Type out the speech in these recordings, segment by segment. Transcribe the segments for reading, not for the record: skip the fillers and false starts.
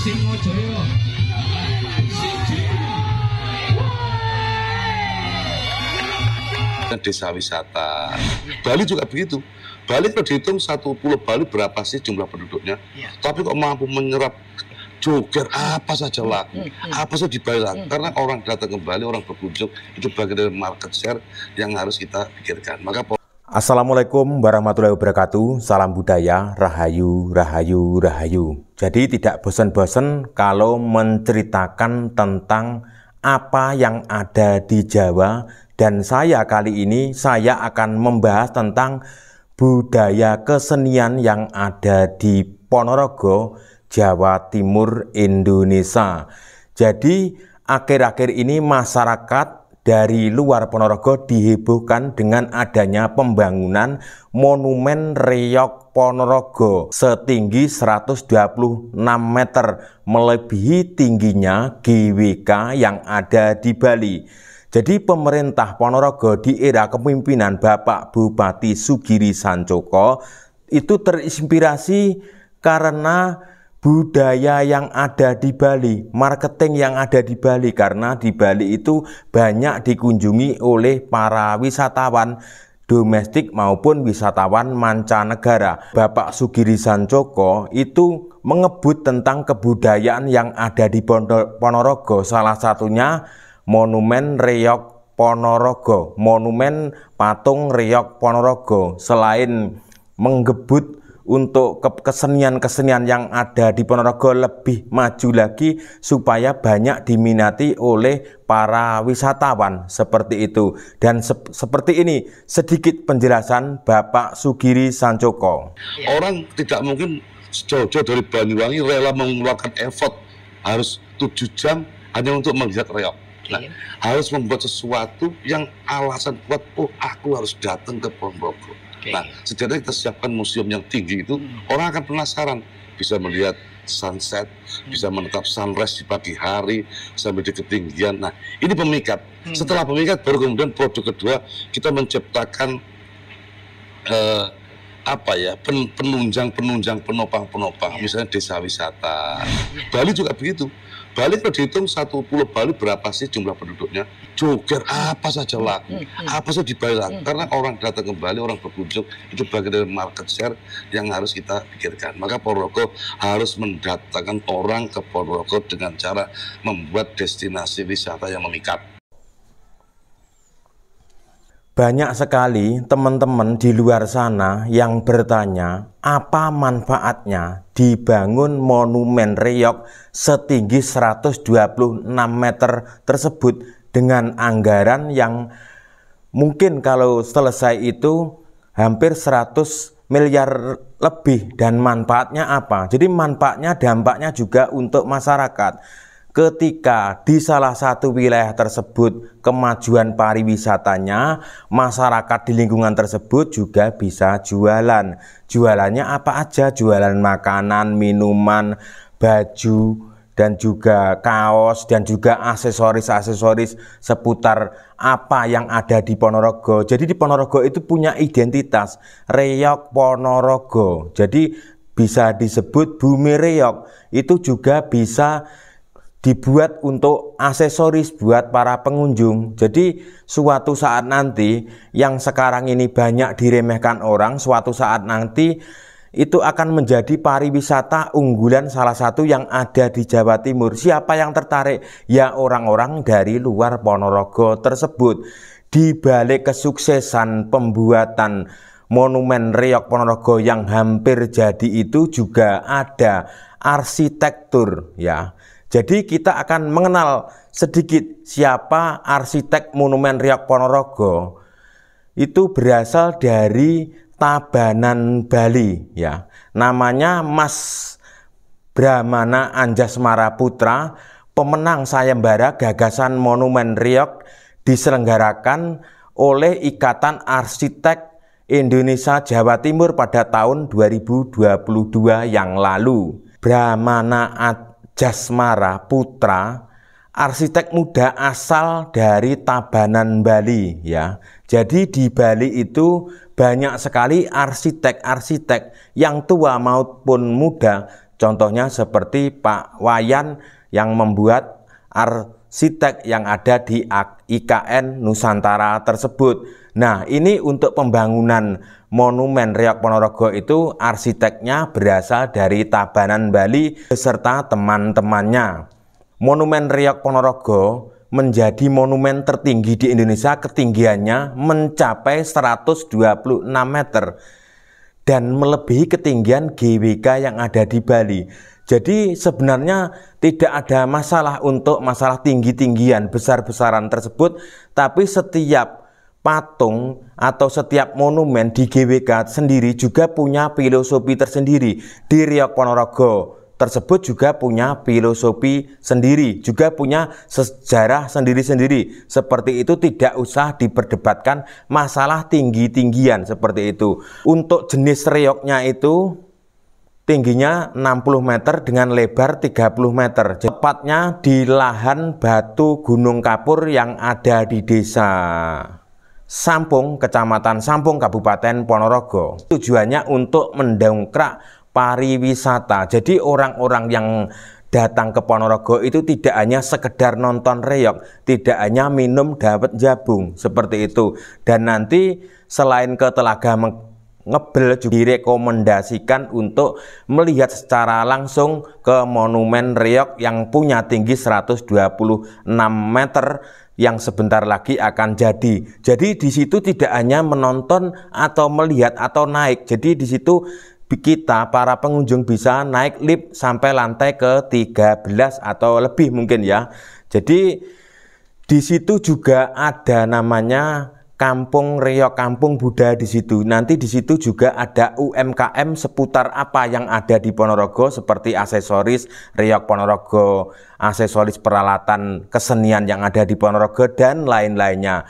Singojaya. Desa wisata. Bali juga begitu. Bali kalau dihitung satu pulau Bali berapa sih jumlah penduduknya? Tapi kok mampu menyerap joger apa saja laku, apa saja dibayar. Karena orang datang ke Bali, orang berkunjung, itu bagian dari market share yang harus kita pikirkan. Maka Assalamualaikum warahmatullahi wabarakatuh. Salam budaya, rahayu, rahayu, rahayu. Jadi tidak bosan-bosan kalau menceritakan tentang apa yang ada di Jawa. Dan saya kali ini saya akan membahas tentang budaya kesenian yang ada di Ponorogo, Jawa Timur, Indonesia. Jadi akhir-akhir ini masyarakat dari luar Ponorogo dihebohkan dengan adanya pembangunan Monumen Reyog Ponorogo setinggi 126 meter, melebihi tingginya GWK yang ada di Bali. Jadi pemerintah Ponorogo di era kepemimpinan Bapak Bupati Sugiri Sancoko itu terinspirasi karena budaya yang ada di Bali, marketing yang ada di Bali, karena di Bali itu banyak dikunjungi oleh para wisatawan domestik maupun wisatawan mancanegara. Bapak Sugiri Sancoko itu mengebut tentang kebudayaan yang ada di Ponorogo, salah satunya Monumen Reyog Ponorogo, Monumen Patung Reyog Ponorogo. Selain menggebut untuk kesenian-kesenian yang ada di Ponorogo lebih maju lagi supaya banyak diminati oleh para wisatawan, seperti itu. Dan seperti ini sedikit penjelasan Bapak Sugiri Sancoko. Orang tidak mungkin jauh-jauh dari Banyuwangi rela mengeluarkan effort harus 7 jam hanya untuk melihat reog. Nah, harus membuat sesuatu yang alasan kuat, oh aku harus datang ke Ponorogo. Nah, setidaknya kita siapkan museum yang tinggi itu, orang akan penasaran, bisa melihat sunset, bisa menetap sunrise di pagi hari sampai di ketinggian. Nah, ini pemikat. Setelah pemikat, baru kemudian produk kedua kita menciptakan penunjang, penopang, misalnya desa wisata. Bali juga begitu. Bali kalau dihitung satu pulau Bali berapa sih jumlah penduduknya? Joger apa saja laku, apa saja dibayar. Karena orang datang ke Bali, orang berkunjung, itu bagian dari market share yang harus kita pikirkan. Maka Ponorogo harus mendatangkan orang ke Ponorogo dengan cara membuat destinasi wisata yang memikat. Banyak sekali teman-teman di luar sana yang bertanya apa manfaatnya dibangun Monumen Reyog setinggi 126 meter tersebut dengan anggaran yang mungkin kalau selesai itu hampir 100 miliar lebih. Dan manfaatnya apa? Jadi manfaatnya, dampaknya juga untuk masyarakat. Ketika di salah satu wilayah tersebut kemajuan pariwisatanya, masyarakat di lingkungan tersebut juga bisa jualan. Jualannya apa aja? Jualan makanan, minuman, baju, dan juga kaos, dan juga aksesoris-aksesoris seputar apa yang ada di Ponorogo. Jadi di Ponorogo itu punya identitas, Reyog Ponorogo. Jadi bisa disebut Bumi Reyog. Itu juga bisa dibuat untuk aksesoris buat para pengunjung. Jadi suatu saat nanti yang sekarang ini banyak diremehkan orang, suatu saat nanti itu akan menjadi pariwisata unggulan salah satu yang ada di Jawa Timur. Siapa yang tertarik? Ya orang-orang dari luar Ponorogo tersebut. Di balik kesuksesan pembuatan Monumen Reyog Ponorogo yang hampir jadi itu juga ada arsitektur, ya. Jadi kita akan mengenal sedikit siapa arsitek Monumen Reyog Ponorogo. Itu berasal dari Tabanan, Bali, ya. Namanya Mas Brahmana Anjasmara Putra, pemenang sayembara gagasan Monumen Reyog diselenggarakan oleh Ikatan Arsitek Indonesia Jawa Timur pada tahun 2022 yang lalu. Brahmana Anjasmara Putra, arsitek muda asal dari Tabanan, Bali, ya. Jadi di Bali itu banyak sekali arsitek-arsitek yang tua maupun muda Contohnya seperti Pak Wayan yang membuat arsitek yang ada di IKN Nusantara tersebut. Nah, ini untuk pembangunan Monumen Reog Ponorogo itu arsiteknya berasal dari Tabanan Bali beserta teman-temannya. Monumen Reog Ponorogo menjadi monumen tertinggi di Indonesia, ketinggiannya mencapai 126 meter dan melebihi ketinggian GWK yang ada di Bali. Jadi sebenarnya tidak ada masalah untuk masalah tinggi-tinggian, besar-besaran tersebut, tapi setiap patung atau setiap monumen di GWK sendiri juga punya filosofi tersendiri. Di Reog Ponorogo tersebut juga punya filosofi sendiri, juga punya sejarah sendiri-sendiri. Seperti itu, tidak usah diperdebatkan masalah tinggi-tinggian seperti itu. Untuk jenis reognya itu tingginya 60 meter dengan lebar 30 meter. Tepatnya di lahan batu Gunung Kapur yang ada di desa Sampung, Kecamatan Sampung, Kabupaten Ponorogo. Tujuannya untuk mendongkrak pariwisata. Jadi orang-orang yang datang ke Ponorogo itu tidak hanya sekedar nonton reog, tidak hanya minum dapat jabung, seperti itu. Dan nanti selain ke Telaga Ngebel juga direkomendasikan untuk melihat secara langsung ke Monumen Reog yang punya tinggi 126 meter yang sebentar lagi akan jadi. Jadi di situ tidak hanya menonton atau melihat atau naik. Jadi di situ kita para pengunjung bisa naik lift sampai lantai ke-13 atau lebih mungkin ya. Jadi di situ juga ada namanya Kampung Reog, Kampung Buddha di situ. Nanti di situ juga ada UMKM seputar apa yang ada di Ponorogo seperti aksesoris Reog Ponorogo, aksesoris peralatan kesenian yang ada di Ponorogo dan lain-lainnya.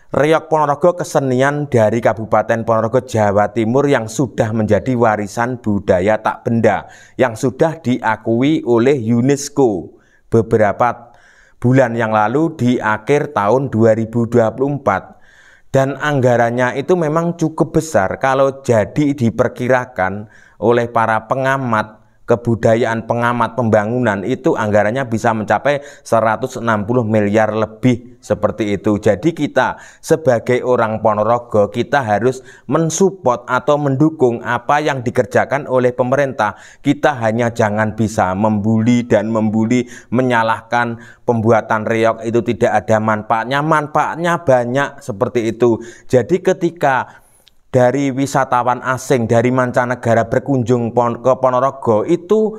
Reog Ponorogo kesenian dari Kabupaten Ponorogo, Jawa Timur yang sudah menjadi warisan budaya tak benda yang sudah diakui oleh UNESCO beberapa bulan yang lalu di akhir tahun 2024, dan anggarannya itu memang cukup besar. Kalau jadi diperkirakan oleh para pengamat kebudayaan, pengamat pembangunan, itu anggarannya bisa mencapai 160 miliar lebih seperti itu. Jadi kita sebagai orang Ponorogo, kita harus mensupport atau mendukung apa yang dikerjakan oleh pemerintah. Kita hanya jangan bisa membuli dan menyalahkan pembuatan reog itu tidak ada manfaatnya. Manfaatnya banyak seperti itu. Jadi ketika dari wisatawan asing dari mancanegara berkunjung ke Ponorogo itu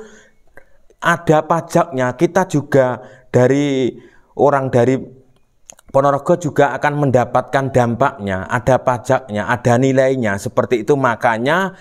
ada pajaknya. Kita juga dari orang dari Ponorogo juga akan mendapatkan dampaknya, ada pajaknya, ada nilainya seperti itu. Makanya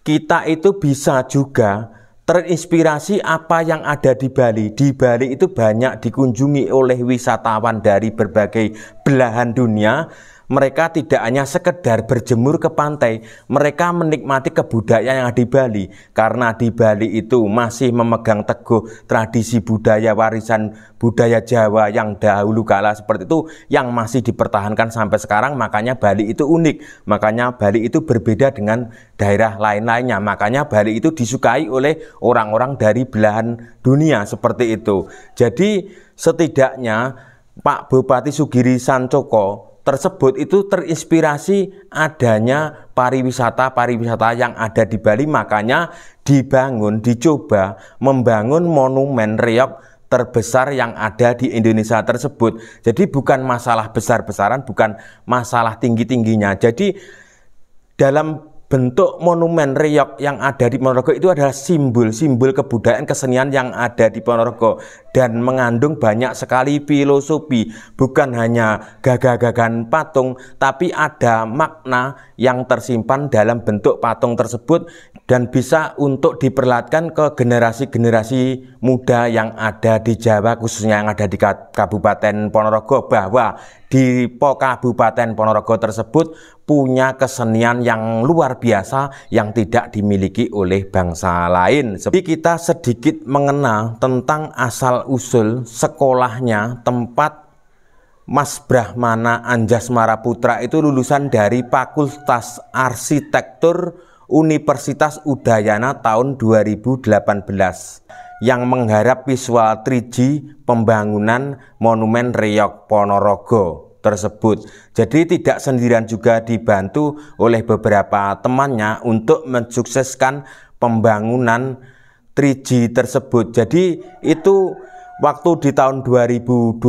kita itu bisa juga terinspirasi apa yang ada di Bali. Di Bali itu banyak dikunjungi oleh wisatawan dari berbagai belahan dunia. Mereka tidak hanya sekedar berjemur ke pantai, mereka menikmati kebudayaan yang ada di Bali. Karena di Bali itu masih memegang teguh tradisi budaya, warisan budaya Jawa yang dahulu kala seperti itu, yang masih dipertahankan sampai sekarang. Makanya Bali itu unik, makanya Bali itu berbeda dengan daerah lain-lainnya. Makanya Bali itu disukai oleh orang-orang dari belahan dunia seperti itu. Jadi setidaknya Pak Bupati Sugiri Sancoko tersebut itu terinspirasi adanya pariwisata yang ada di Bali. Makanya dicoba membangun monumen reog terbesar yang ada di Indonesia tersebut. Jadi bukan masalah besar-besaran, bukan masalah tinggi-tingginya. Jadi dalam bentuk monumen reog yang ada di Ponorogo itu adalah simbol kebudayaan kesenian yang ada di Ponorogo dan mengandung banyak sekali filosofi, bukan hanya gagah-gagahan patung, tapi ada makna yang tersimpan dalam bentuk patung tersebut dan bisa untuk diperlihatkan ke generasi-generasi muda yang ada di Jawa, khususnya yang ada di Kabupaten Ponorogo, bahwa di Kabupaten Ponorogo tersebut punya kesenian yang luar biasa yang tidak dimiliki oleh bangsa lain. Jadi kita sedikit mengenal tentang asal-usul sekolahnya, tempat Mas Brahmana Anjasmara Putra itu lulusan dari Fakultas Arsitektur Universitas Udayana tahun 2018 yang menggarap visual 3D pembangunan Monumen Reyog Ponorogo tersebut. Jadi tidak sendirian, juga dibantu oleh beberapa temannya untuk mensukseskan pembangunan 3G tersebut. Jadi itu waktu di tahun 2022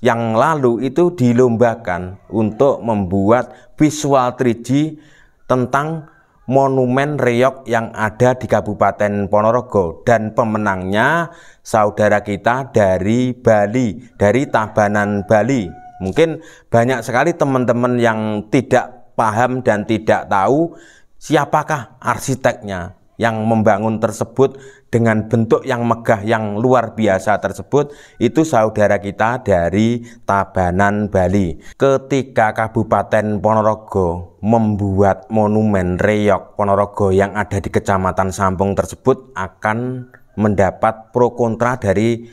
yang lalu itu dilombakan untuk membuat visual 3D tentang Monumen Reyog yang ada di Kabupaten Ponorogo, dan pemenangnya saudara kita dari Bali, dari Tabanan Bali. Mungkin banyak sekali teman-teman yang tidak paham dan tidak tahu siapakah arsiteknya yang membangun tersebut dengan bentuk yang megah yang luar biasa tersebut. Itu saudara kita dari Tabanan Bali. Ketika Kabupaten Ponorogo membuat Monumen Reyog Ponorogo yang ada di Kecamatan Sampung tersebut akan mendapat pro kontra dari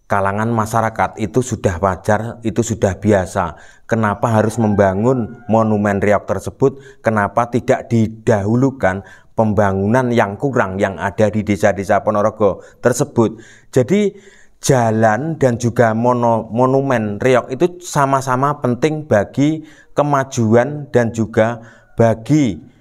kalangan masyarakat. Itu sudah wajar, itu sudah biasa. Kenapa harus membangun Monumen Reyog tersebut? Kenapa tidak didahulukan pembangunan yang kurang yang ada di desa-desa Ponorogo tersebut? Jadi jalan dan juga Monumen Reyog itu sama-sama penting bagi kemajuan dan juga bagi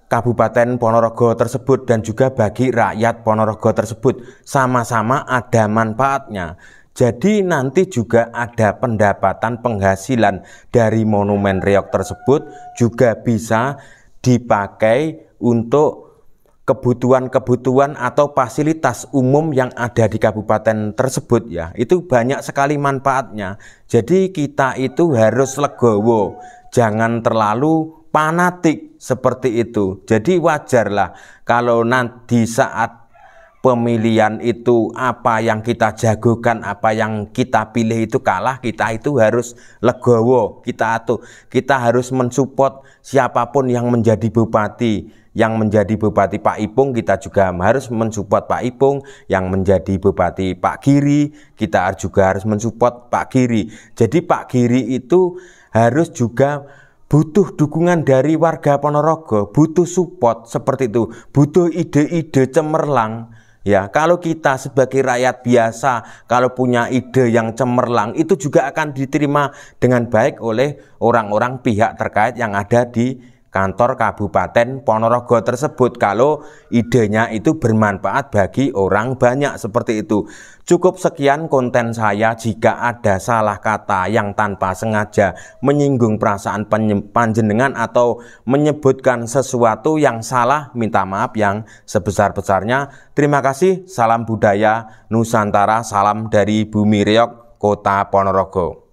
Kabupaten Ponorogo tersebut dan juga bagi rakyat Ponorogo tersebut. Sama-sama ada manfaatnya. Jadi nanti juga ada pendapatan penghasilan dari Monumen Reyog tersebut, juga bisa dipakai untuk kebutuhan-kebutuhan atau fasilitas umum yang ada di kabupaten tersebut ya. Itu banyak sekali manfaatnya. Jadi kita itu harus legowo, jangan terlalu fanatik seperti itu. Jadi wajarlah kalau nanti saat pemilihan itu apa yang kita jagokan, apa yang kita pilih itu kalah, kita itu harus legowo. Kita harus mensupport siapapun yang menjadi bupati. Yang menjadi bupati Pak Ipung, kita juga harus mensupport Pak Ipung. Yang menjadi bupati Pak Giri, kita juga harus mensupport Pak Giri. Jadi Pak Giri itu harus juga butuh dukungan dari warga Ponorogo, butuh support seperti itu, butuh ide-ide cemerlang. Ya, kalau kita sebagai rakyat biasa, kalau punya ide yang cemerlang, itu juga akan diterima dengan baik oleh orang-orang pihak terkait yang ada di kantor Kabupaten Ponorogo tersebut, kalau idenya itu bermanfaat bagi orang banyak seperti itu. Cukup sekian konten saya. Jika ada salah kata yang tanpa sengaja menyinggung perasaan panjenengan atau menyebutkan sesuatu yang salah, minta maaf yang sebesar-besarnya. Terima kasih. Salam budaya Nusantara, salam dari Bumi Reyog, Kota Ponorogo.